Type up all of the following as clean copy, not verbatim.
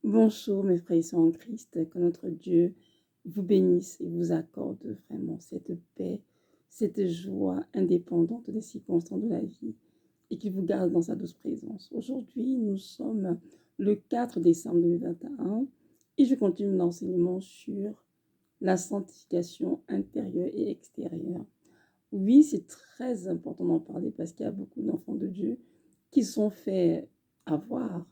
Bonjour mes frères et sœurs en Christ, que notre Dieu vous bénisse et vous accorde vraiment cette paix, cette joie indépendante des circonstances de la vie et qu'il vous garde dans sa douce présence. Aujourd'hui, nous sommes le 4 décembre 2021 et je continue l'enseignement sur la sanctification intérieure et extérieure. Oui, c'est très important d'en parler parce qu'il y a beaucoup d'enfants de Dieu qui sont faits avoir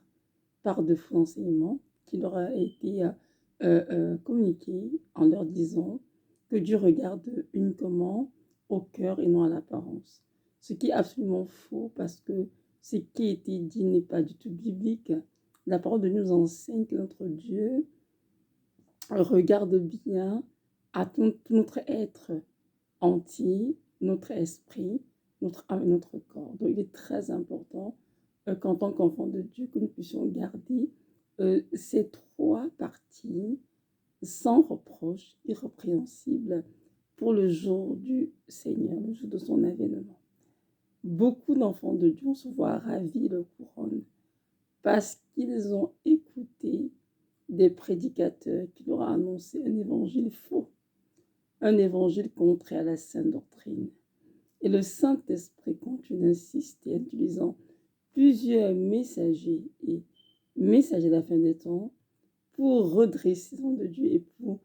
par de faux enseignements qui leur a été communiqué en leur disant que Dieu regarde uniquement au cœur et non à l'apparence. Ce qui est absolument faux parce que ce qui a été dit n'est pas du tout biblique. La parole de Dieu nous enseigne que notre Dieu regarde bien à tout notre être entier, notre esprit, notre âme et notre corps. Donc il est très important qu'en tant qu'enfant de Dieu, que nous puissions garder ces trois parties sans reproche, irrépréhensibles pour le jour du Seigneur, le jour de son avènement. Beaucoup d'enfants de Dieu se voient ravis de couronne parce qu'ils ont écouté des prédicateurs qui leur ont annoncé un évangile faux, un évangile contraire à la sainte doctrine. Et le Saint-Esprit continue d'insister en utilisant plusieurs messagers et messagers de la fin des temps pour redresser les hommes de Dieu et pour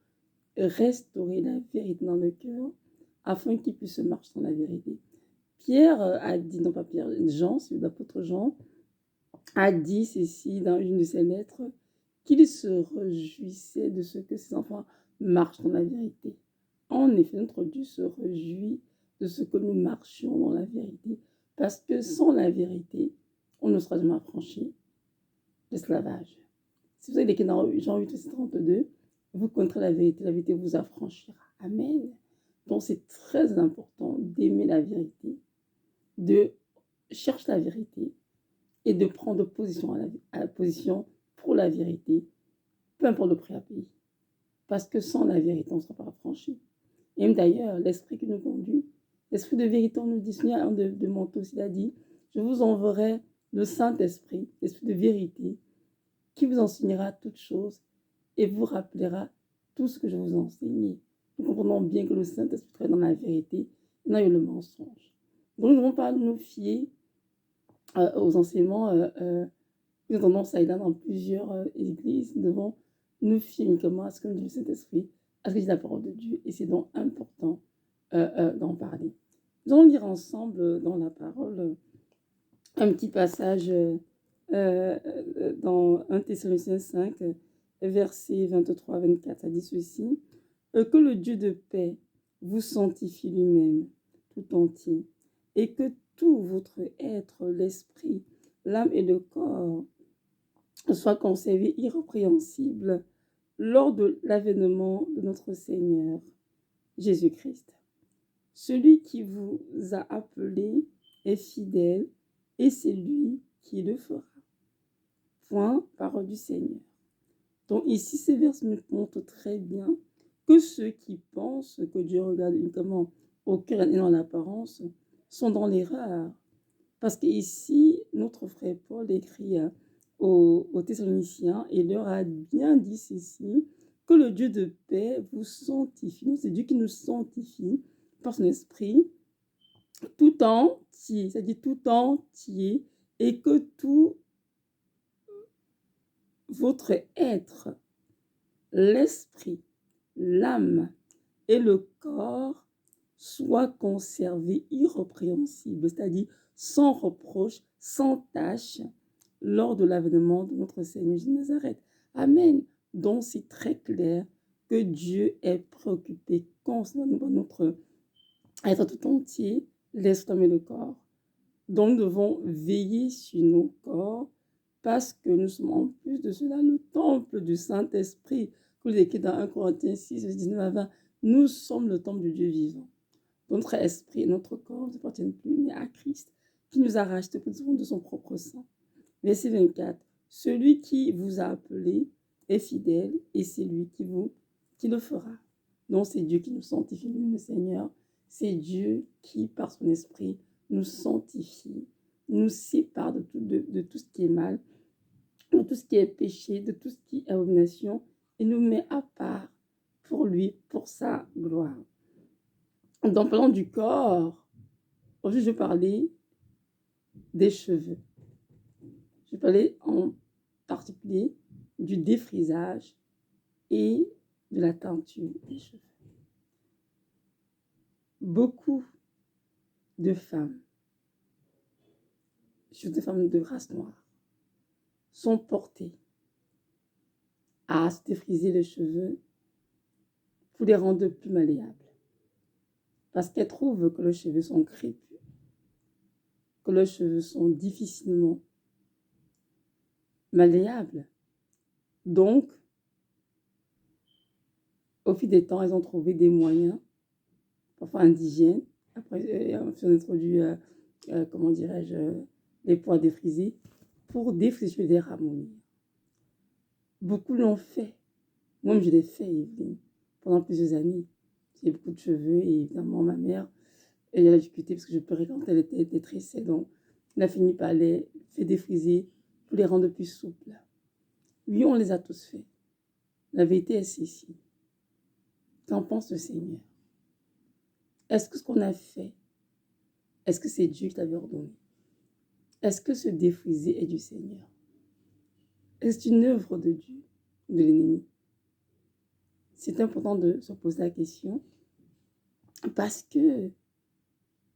restaurer la vérité dans le cœur afin qu'ils puissent marcher dans la vérité. Pierre a dit, non pas Pierre, Jean, c'est l'apôtre Jean, a dit ceci dans une de ses lettres, qu'il se réjouissait de ce que ses enfants marchent dans la vérité. En effet, notre Dieu se réjouit de ce que nous marchions dans la vérité, parce que sans la vérité, on ne sera jamais affranchi l'esclavage. Si vous avez écrit dans Jean 8, 32, vous connaîtrez la vérité vous affranchira. Amen. Donc c'est très important d'aimer la vérité, de chercher la vérité et de prendre position à la position pour la vérité, peu importe le prix à payer. Parce que sans la vérité, on ne sera pas affranchi. Et d'ailleurs, l'esprit qui nous conduit, l'esprit de vérité, on nous dit, Seigneur, de Manteau, il a dit, je vous enverrai le Saint-Esprit, l'esprit de vérité, qui vous enseignera toutes choses et vous rappellera tout ce que je vous ai enseigné. Nous comprenons bien que le Saint-Esprit travaille dans la vérité et non le mensonge. Donc, nous ne devons pas nous fier aux enseignements nous entendons ça et là dans plusieurs églises. Nous devons nous fier uniquement à ce que nous dit le Saint-Esprit, à ce que dit la parole de Dieu. Et c'est donc important d'en parler. Nous allons lire ensemble dans la parole un petit passage dans 1 Thessaloniciens 5, versets 23-24. Ça dit ceci, que le Dieu de paix vous sanctifie lui-même tout entier, et que tout votre être, l'esprit, l'âme et le corps soit conservé irrépréhensible lors de l'avènement de notre Seigneur Jésus-Christ. Celui qui vous a appelé est fidèle et c'est lui qui le fera. Point, parole du Seigneur. Donc ici, ces versets nous montrent très bien que ceux qui pensent que Dieu regarde uniquement au cœur et non à l'apparence sont dans l'erreur. Parce qu'ici, notre frère Paul écrit aux Thessaloniciens et leur a bien dit ceci, que le Dieu de paix vous sanctifie. C'est Dieu qui nous sanctifie par son esprit tout entier, c'est-à-dire tout entier, et que tout votre être, l'esprit, l'âme et le corps soient conservés irrépréhensibles, c'est-à-dire sans reproche, sans tâche, lors de l'avènement de notre Seigneur Jésus de Nazareth. Amen. Donc c'est très clair que Dieu est préoccupé constamment par notre être tout entier, l'esprit et le corps. Donc nous devons veiller sur nos corps parce que nous sommes en plus de cela le temple du Saint-Esprit. Comme il est écrit dans 1 Corinthiens 6, 19-20, nous sommes le temple du Dieu vivant. Notre esprit et notre corps ne appartiennent plus, mais à Christ, qui nous a rachetés de son propre sang. Verset 24, celui qui vous a appelé est fidèle et c'est lui qui le fera. Donc c'est Dieu qui nous sanctifie, le Seigneur. C'est Dieu qui, par son esprit, nous sanctifie, nous sépare de tout ce qui est mal de tout ce qui est péché, de tout ce qui est abomination, et nous met à part pour lui, pour sa gloire. Dans parlant du corps, aujourd'hui je parlais des cheveux. Je parlais en particulier du défrisage et de la teinture des cheveux. Beaucoup de femmes, surtout des femmes de race noire, sont portées à se défriser les cheveux pour les rendre plus malléables. Parce qu'elles trouvent que leurs cheveux sont crépus, que leurs cheveux sont difficilement malléables. Donc, au fil des temps, elles ont trouvé des moyens, parfois indigènes. Après, on a introduit, comment dirais-je, les poids défrisés pour défriser les ramollir. Beaucoup l'ont fait. Moi-même, je l'ai fait, Evelyne, pendant plusieurs années. J'ai beaucoup de cheveux et évidemment, ma mère, elle a discuté parce que je pleurais quand elle était tressée. Donc, elle a fini par les faire défriser pour les rendre plus souples. Oui, on les a tous fait. La vérité est celle-ci. Qu'en pense le Seigneur? Est-ce que ce qu'on a fait, est-ce que c'est Dieu qui t'avait ordonné? Est-ce que ce défrisé est du Seigneur? Est-ce une œuvre de Dieu, de l'ennemi? C'est important de se poser la question parce que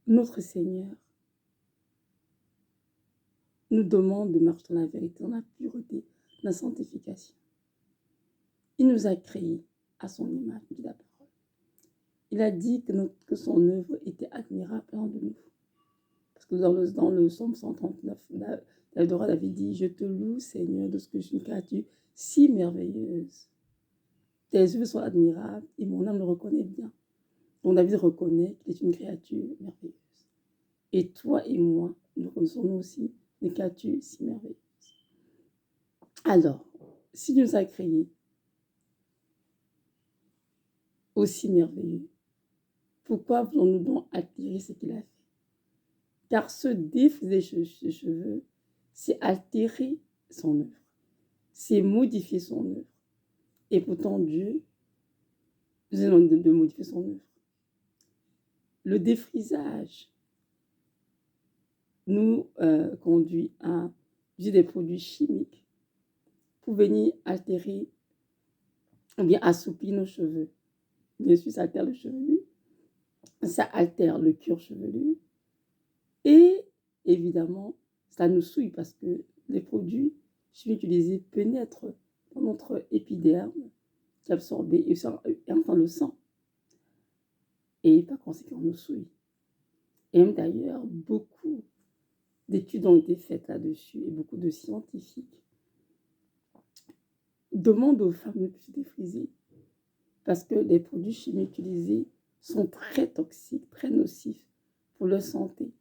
notre Seigneur nous demande de marcher dans la vérité, dans la pureté, dans la sanctification. Il nous a créés à son image, dit la parole. Il a dit que son œuvre était admirable en de nous. Parce que dans le psaume 139, David avait dit « Je te loue, Seigneur, de ce que je suis une créature si merveilleuse. Tes œuvres sont admirables et mon âme le reconnaît bien. » Donc David reconnaît qu'il est une créature merveilleuse. Et toi et moi, nous reconnaissons nous aussi des créatures si merveilleuses. Alors, si Dieu nous a créés aussi merveilleux, pourquoi voulons-nous donc altérer ce qu'il a fait? Car se défriser ses cheveux, c'est altérer son œuvre, c'est modifier son œuvre. Et pourtant, Dieu nous demande de modifier son œuvre. Le défrisage nous conduit à utiliser des produits chimiques pour venir altérer ou bien assouplir nos cheveux. Bien sûr, ça altère le chevelu, ça altère le cuir chevelu et évidemment, ça nous souille parce que les produits chimiques utilisés pénètrent dans notre épiderme qui absorbe et entend le sang. Et par conséquent, nous souille. Et même d'ailleurs, beaucoup d'études ont été faites là-dessus et beaucoup de scientifiques demandent aux femmes de se défriser parce que les produits chimiques utilisés sont très toxiques, très nocifs pour leur santé.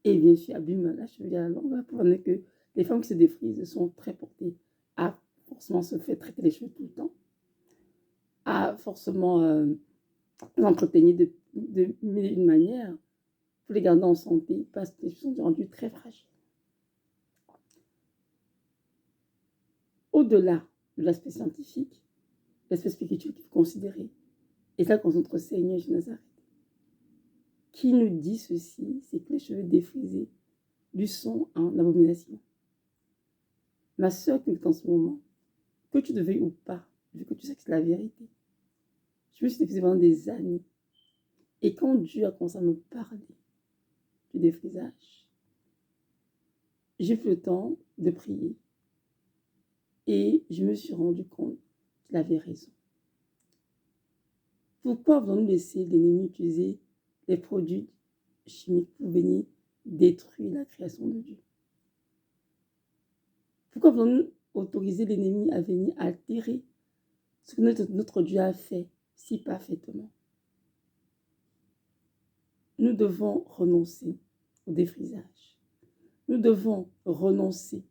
Et bien sûr, abîment la cheville à la longue. Vous comprenez que les femmes qui se défrisent sont très portées à forcément se faire traiter les cheveux tout le temps, à forcément l'entretenir d'une manière pour les garder en santé parce que les cheveux sont rendus très fragiles. Au-delà de l'aspect scientifique, l'aspect spirituel qu'il faut considérer, et ça, quand notre Seigneur Jésus Nazareth, qui nous dit ceci, c'est que les cheveux défrisés lui sont en abomination. Ma soeur qui est en ce moment, que tu le veuilles ou pas, vu que tu sais que c'est la vérité, je me suis défrisée pendant des années. Et quand Dieu a commencé à me parler du défrisage, j'ai pris le temps de prier. Et je me suis rendu compte qu'il avait raison. Pourquoi voulons-nous laisser l'ennemi utiliser les produits chimiques pour venir détruire la création de Dieu? Pourquoi voulons-nous autoriser l'ennemi à venir altérer ce que notre Dieu a fait si parfaitement? Nous devons renoncer au défrisage. Nous devons renoncer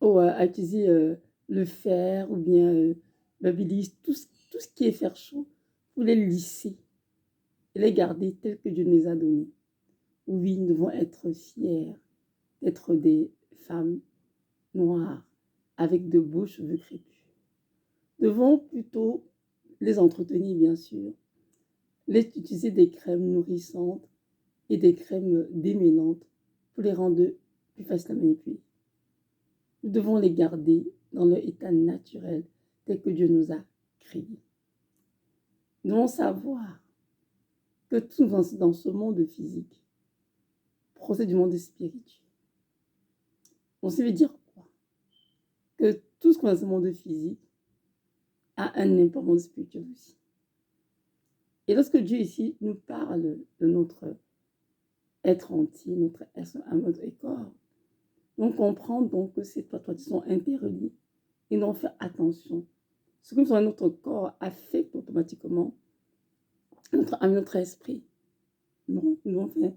à utiliser le fer ou bien babyliss, tout ce qui est fer chaud, pour les lisser et les garder tels que Dieu nous les a donnés. Oui, nous devons être fiers d'être des femmes noires avec de beaux cheveux crépus. Nous devons plutôt les entretenir, bien sûr, utiliser des crèmes nourrissantes et des crèmes démêlantes pour les rendre plus faciles à manipuler. Nous devons les garder dans leur état naturel tel que Dieu nous a créés. Nous devons savoir que tout dans ce monde physique procède du monde spirituel. Donc, ça veut dire quoi? Que tout ce qu'on a dans ce monde physique a un impact monde spirituel aussi. Et lorsque Dieu ici nous parle de notre être entier, notre corps, on comprend donc que ces trois traditions sont interreliées et nous devons faire attention. Ce que nous dans notre corps affecte automatiquement notre âme, notre esprit. Nous devons faire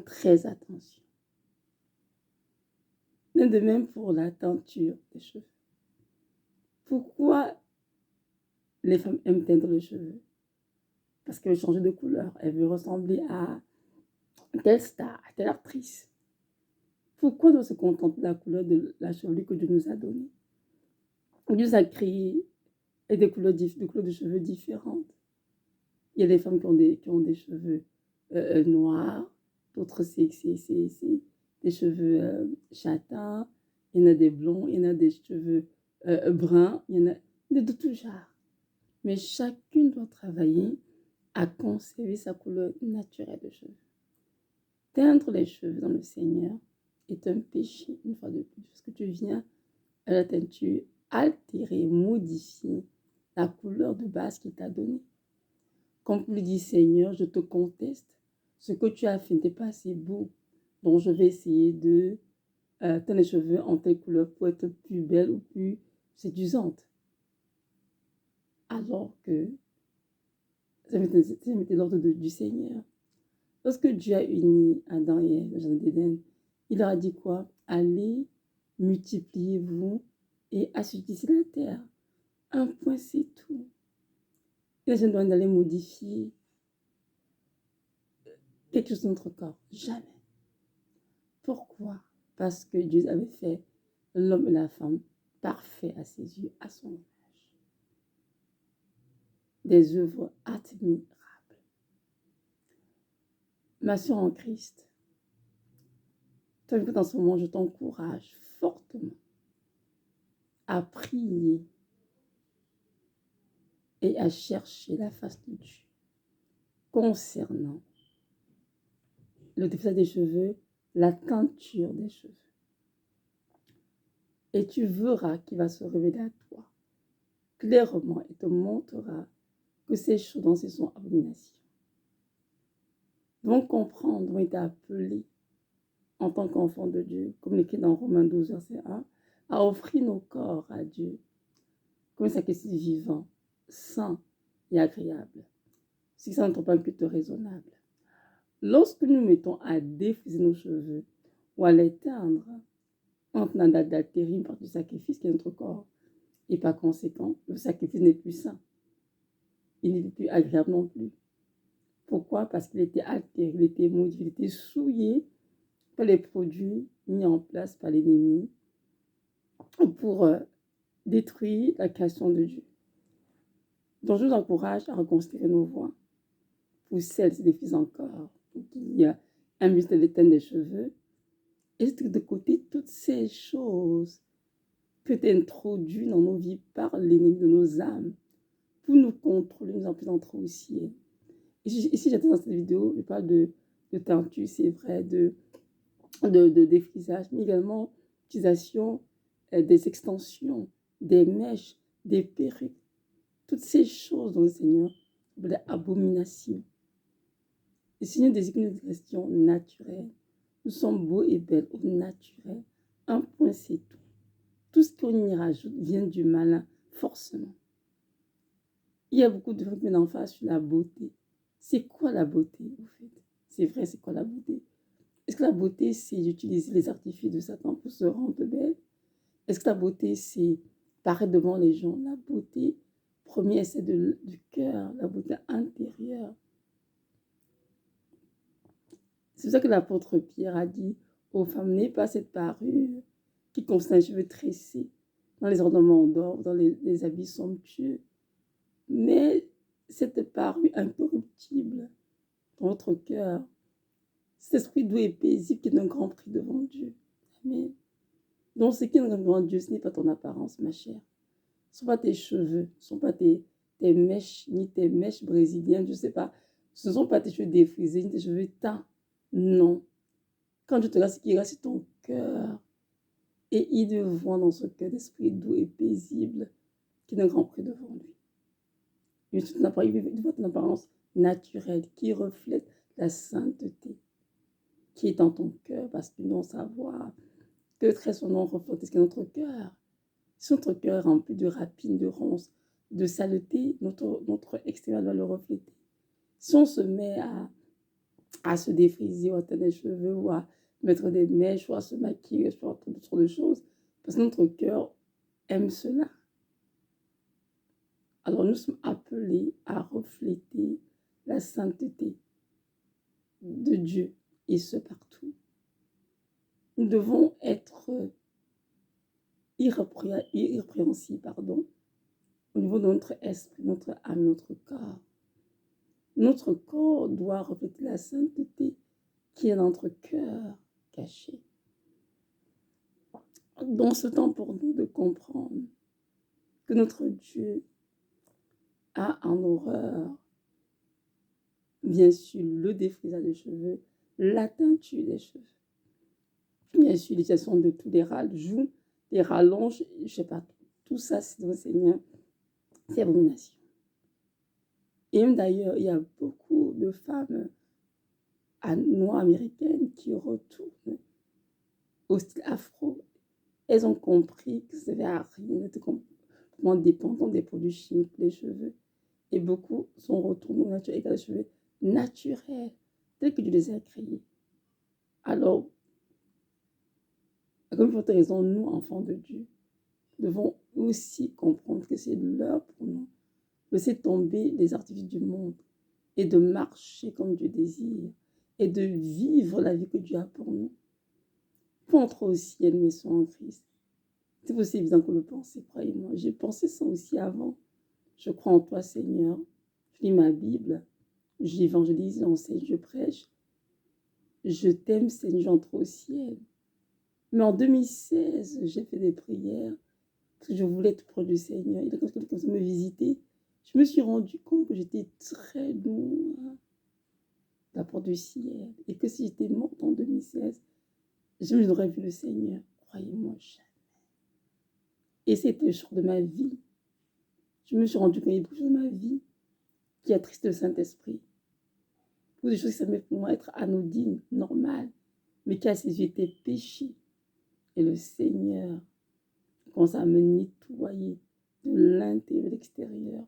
très attention. De même pour la teinture des cheveux. Pourquoi les femmes aiment teindre les cheveux? Parce qu'elles veulent changer de couleur. Elles veulent ressembler à telle star, à telle actrice. Pourquoi on se contente de la couleur de la chevelure que Dieu nous a donnée? Dieu nous a créé des couleurs de cheveux différentes. Il y a des femmes qui ont des cheveux noirs, d'autres c'est des cheveux châtains, il y en a des blonds, il y en a des cheveux bruns, il y en a de tout genre. Mais chacune doit travailler à conserver sa couleur naturelle de cheveux. Teindre les cheveux dans le Seigneur est un péché, une fois de plus, parce que tu viens à la teinture altérer, modifier la couleur de base qu'il t'a donnée. Comme lui dit Seigneur, je te conteste, ce que tu as fait n'était pas assez beau, donc je vais essayer de teindre les cheveux en telle couleur pour être plus belle ou plus séduisante. Alors que c'était l'ordre du Seigneur. Lorsque Dieu a uni Adam et Ève dans le jardin d'Éden, il leur a dit quoi? Allez, multipliez-vous et assutissez la terre. Un point, c'est tout. Les gens doivent aller modifier quelque chose de notre corps. Jamais. Pourquoi? Parce que Dieu avait fait l'homme et la femme parfaits à ses yeux, à son image. Des œuvres admirables. Ma soeur en Christ, toi, dans ce moment, je t'encourage fortement à prier et à chercher la face de Dieu concernant le défrisage des cheveux, la teinture des cheveux. Et tu verras qu'il va se révéler à toi clairement et te montrera que ces choses ce sont abominations. Donc comprendre, on est appelé en tant qu'enfant de Dieu, comme écrit dans Romains 12, verset 1, à offrir nos corps à Dieu comme un sacrifice vivant, sain et agréable. Ce qui n'est pas un culte raisonnable. Lorsque nous mettons à défriser nos cheveux ou à les teindre, on a d'altérer une partie du sacrifice qui est notre corps. Et par conséquent, le sacrifice n'est plus sain. Il n'est plus agréable non plus. Pourquoi? Parce qu'il était altéré, il était modifié, il était souillé par les produits mis en place par l'ennemi pour détruire la création de Dieu. Donc je vous encourage à reconsidérer nos voies. Pour celles qui défisent encore, qui un muscle d'éteindre des cheveux, et de côté toutes ces choses que tu introduis dans nos vies par l'ennemi de nos âmes pour nous contrôler, nous empêcher trop au ciel. Ici, j'étais dans cette vidéo, je parle de teinture, c'est vrai, de défrisage, mais également l'utilisation des extensions, des mèches, des perruques, toutes ces choses dont le Seigneur appelle abomination. Le Seigneur désigne une question naturelle. Nous sommes beaux et belles au naturel. Un point, c'est tout. Tout ce qu'on y rajoute vient du malin, forcément. Il y a beaucoup de gens qui mettent l'emphase sur la beauté. C'est quoi la beauté, en fait? C'est vrai, c'est quoi la beauté? Est-ce que la beauté, c'est d'utiliser les artifices de Satan pour se rendre belle? Est-ce que la beauté, c'est paraître devant les gens? La beauté, premier, c'est du cœur, la beauté intérieure. C'est pour ça que l'apôtre Pierre a dit aux femmes, n'ayez pas cette parure qui consiste à un cheveu tressé dans les ornements d'or, dans les habits somptueux, mais cette parure incorruptible dans votre cœur, cet esprit doux et paisible qui est d'un grand prix devant Dieu. Amen. Donc, ce qui est devant Dieu, ce n'est pas ton apparence, ma chère. Ce ne sont pas tes cheveux, ce ne sont pas tes mèches, ni tes mèches brésiliennes, je ne sais pas. Ce ne sont pas tes cheveux défrisés, ni tes cheveux teints. Non. Quand Dieu te regarde, ce qui reste, c'est ton cœur. Et il te voit dans ce cœur d'esprit doux et paisible qui est d'un grand prix devant lui. Il voit ton apparence naturelle qui reflète la sainteté qui est dans ton cœur, parce que nous devons savoir que très son nom reflète ce qu'est notre cœur. Si notre cœur est rempli de rapines, de ronces, de saleté, notre extérieur doit le refléter. Si on se met à se défriser, ou à teindre les cheveux, ou à mettre des mèches, ou à se maquiller, ou à toutes sortes de choses, parce que notre cœur aime cela. Alors nous sommes appelés à refléter la sainteté de Dieu, et ce partout. Nous devons être irrépréhensibles, au niveau de notre esprit, notre âme, notre corps. Notre corps doit refléter la sainteté qui est dans notre cœur caché. Dans ce temps pour nous de comprendre que notre Dieu a en horreur, bien sûr, le défrisage des cheveux, la teinture des cheveux, bien sûr, l'utilisation de tous les rajouts, les rallonges, je ne sais pas, tout ça, c'est au Seigneur, c'est abomination. Et même d'ailleurs, il y a beaucoup de femmes noires américaines qui retournent au style afro. Elles ont compris que ça ne servait à rien d'être complètement dépendant des produits chimiques pour les cheveux. Et beaucoup sont retournés au naturel, avec des cheveux naturels, tels que Dieu les a créés. Alors, comme pour cette raison, nous, enfants de Dieu, devons aussi comprendre que c'est l'heure pour nous de laisser tomber les artifices du monde et de marcher comme Dieu désire et de vivre la vie que Dieu a pour nous. Pour entrer au ciel, mais soit en Christ. C'est aussi évident que le penser, croyez-moi. J'ai pensé ça aussi avant. Je crois en toi, Seigneur. Je lis ma Bible. J'évangélise, j'enseigne, je prêche. Je t'aime, Seigneur, j'entre au ciel. Mais en 2016, j'ai fait des prières parce que je voulais être proche du Seigneur. Il a quand quelqu'un me visiter. Je me suis rendu compte que j'étais très loin de la porte du ciel. Et que si j'étais morte en 2016, je n'aurais vu le Seigneur. Croyez-moi, jamais. Et c'était le jour de ma vie. Je me suis rendu compte qu'il y a beaucoup de choses de ma vie qui attristent le Saint-Esprit. Beaucoup de choses qui semblaient pour moi être anodines, normales, mais qui à ses yeux étaient péchés. Et le Seigneur commence à me nettoyer de l'intérieur et de l'extérieur.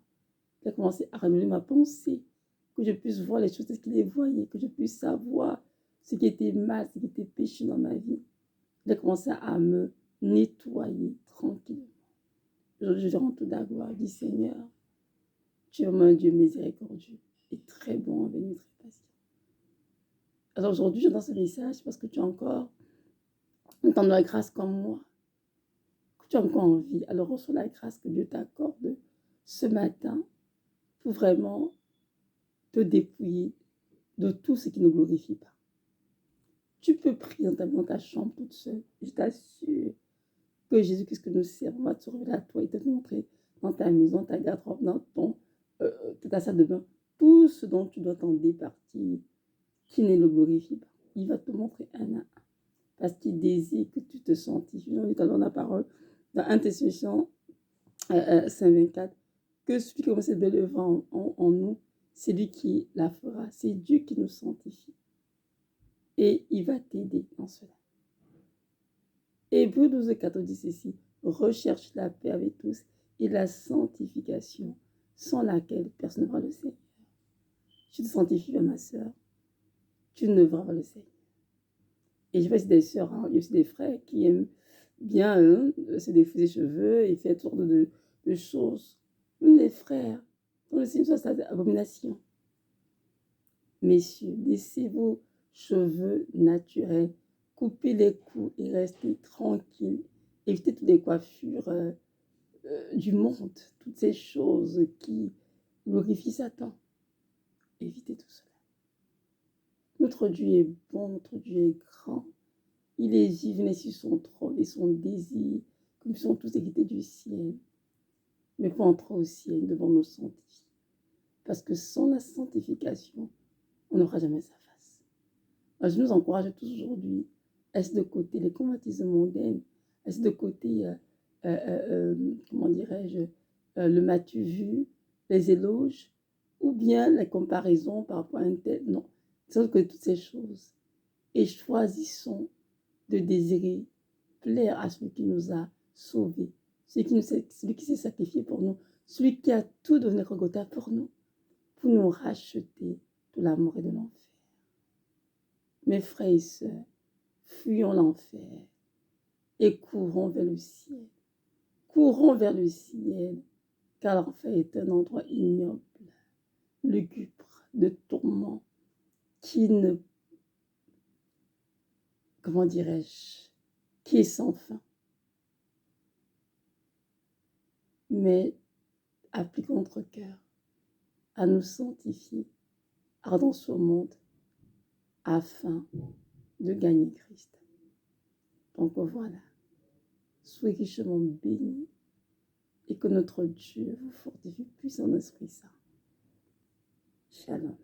Il a commencé à renouveler ma pensée, que je puisse voir les choses telles qu'il les voyait, que je puisse savoir ce qui était mal, ce qui était péché dans ma vie. Il a commencé à me nettoyer tranquillement. Aujourd'hui, je rends toute la gloire. Je dis, Seigneur, tu es un Dieu miséricordieux et très bon, béni, très patient. Alors aujourd'hui, j'entends ce message parce que tu as encore un temps de la grâce comme moi, que tu as encore envie. Alors reçois la grâce que Dieu t'accorde ce matin pour vraiment te dépouiller de tout ce qui ne glorifie pas. Tu peux prier dans ta chambre toute seule. Je t'assure que Jésus-Christ que nous servons va te révéler à toi et te montrer dans ta maison, ta garde-robe, dans ta salle de bain, tout ce dont tu dois t'en départir, qui ne le glorifie pas. Il va te montrer un à un, parce qu'il désire que tu te sanctifies. J'ai envie de dans la parole, dans 1 Thessaloniciens 5:24, que celui qui commence cette belle œuvre en nous, c'est lui qui la fera. C'est Dieu qui nous sanctifie. Et il va t'aider dans cela. Hébreux 12:14 dit ceci, recherche la paix avec tous et la sanctification, sans laquelle personne ne verra le Seigneur. Tu te sanctifies, ma sœur, tu ne verras pas le Seigneur. Et je vois aussi des sœurs, il y a aussi des frères qui aiment bien se défouler les cheveux et faire toutes sortes de choses. Même les frères, dans le Seigneur, c'est abomination. Messieurs, laissez vos cheveux naturels, coupez les cous et restez tranquille. Évitez toutes les coiffures du monde, toutes ces choses qui glorifient Satan. Évitez tout cela. Notre Dieu est bon, notre Dieu est grand. Il est vivant sur son trône et son désir, comme sont tous hérités du ciel. Mais pour entrer au ciel, nous devons nous sanctifier. Parce que sans la sanctification, on n'aura jamais sa face. Alors, je nous encourage tous aujourd'hui à laisser de côté les convoitises mondaines, à laisser de côté, comment dirais-je, le m'as-tu vu, les éloges, ou bien les comparaisons par rapport à un tel. Non, c'est que toutes ces choses. Et choisissons de désirer plaire à celui qui nous a sauvés, celui qui s'est sacrifié pour nous, celui qui a tout donné Golgotha pour nous racheter de la mort et de l'enfer. Mes frères et sœurs, fuyons l'enfer et courons vers le ciel. Courons vers le ciel, car l'enfer est un endroit ignoble, lugubre, de tourment, qui ne, comment dirais-je, qui est sans fin. Mais appliquons notre cœur à nous sanctifier, ardons ce monde, afin de gagner Christ. Donc voilà, soyez richement bénis et que notre Dieu vous fortifie puissant Esprit Saint. Shalom.